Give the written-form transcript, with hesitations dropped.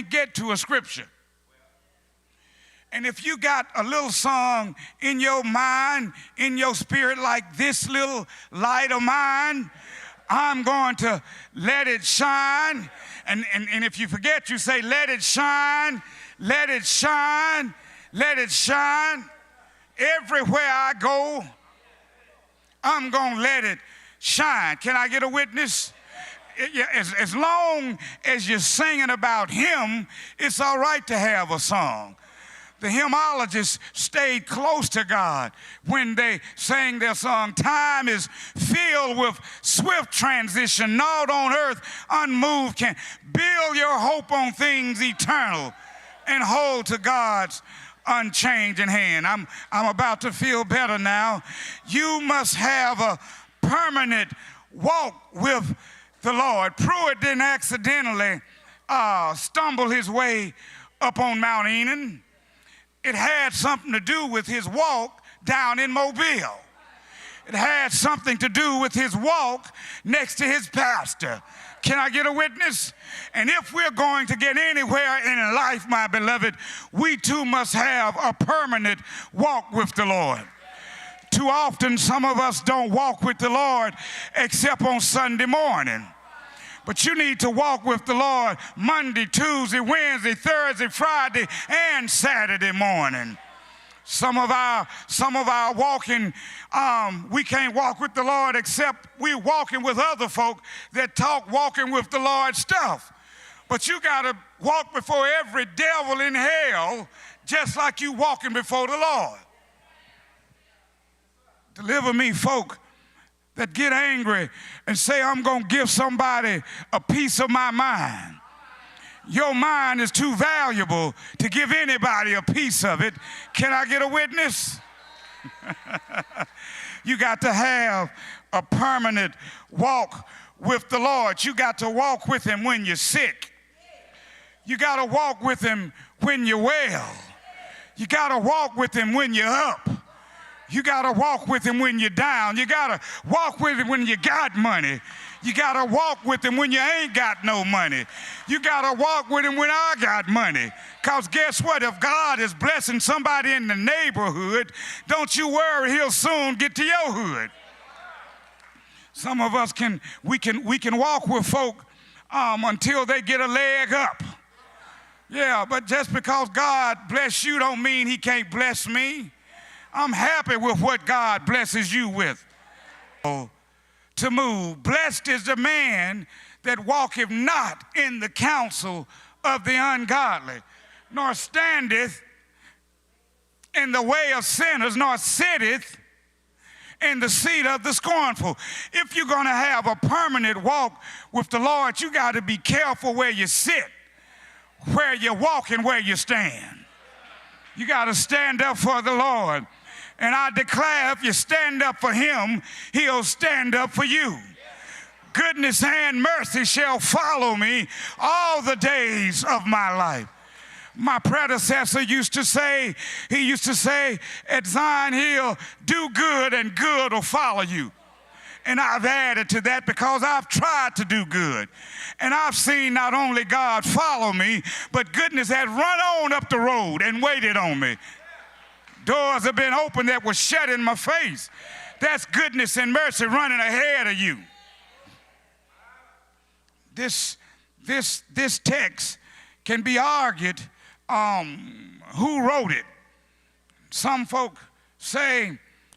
get to a scripture. And if you got a little song in your mind, in your spirit, like this little light of mine, I'm going to let it shine. And if you forget, you say, let it shine, let it shine, let it shine. Everywhere I go, I'm going to let it shine. Can I get a witness? As long as you're singing about him, it's all right to have a song. The hymnologists stayed close to God when they sang their song. Time is filled with swift transition. Naught on earth unmoved can build your hope on things eternal and hold to God's unchanging hand. I'm about to feel better now. You must have a permanent walk with the Lord. Pruitt didn't accidentally stumble his way up on Mount Enon. It had something to do with his walk down in Mobile. It had something to do with his walk next to his pastor. Can I get a witness? And if we're going to get anywhere in life, my beloved, we too must have a permanent walk with the Lord. Too often, some of us don't walk with the Lord except on Sunday morning. But you need to walk with the Lord Monday, Tuesday, Wednesday, Thursday, Friday, and Saturday morning. Some of our walking, we can't walk with the Lord except we're walking with other folk that talk walking with the Lord stuff. But you got to walk before every devil in hell just like you walking before the Lord. Deliver me, folk that get angry and say, I'm going to give somebody a piece of my mind. Your mind is too valuable to give anybody a piece of it. Can I get a witness? You got to have a permanent walk with the Lord. You got to walk with him when you're sick. You got to walk with him when you're well. You got to walk with him when you're up. You got to walk with him when you're down. You got to walk with him when you got money. You got to walk with him when you ain't got no money. You got to walk with him when I got money. Because guess what? If God is blessing somebody in the neighborhood, don't you worry, he'll soon get to your hood. Some of us can walk with folk until they get a leg up. Yeah, but just because God bless you don't mean he can't bless me. I'm happy with what God blesses you with. To move. Blessed is the man that walketh not in the counsel of the ungodly, nor standeth in the way of sinners, nor sitteth in the seat of the scornful. If you're going to have a permanent walk with the Lord, you got to be careful where you sit, where you walk, and where you stand. You got to stand up for the Lord. And I declare, if you stand up for him, he'll stand up for you. Goodness and mercy shall follow me all the days of my life. My predecessor used to say at Zion Hill, do good and good will follow you. And I've added to that because I've tried to do good. And I've seen not only God follow me, but goodness had run on up the road and waited on me. Doors have been opened that were shut in my face. That's goodness and mercy running ahead of you. This text can be argued who wrote it. Some folk say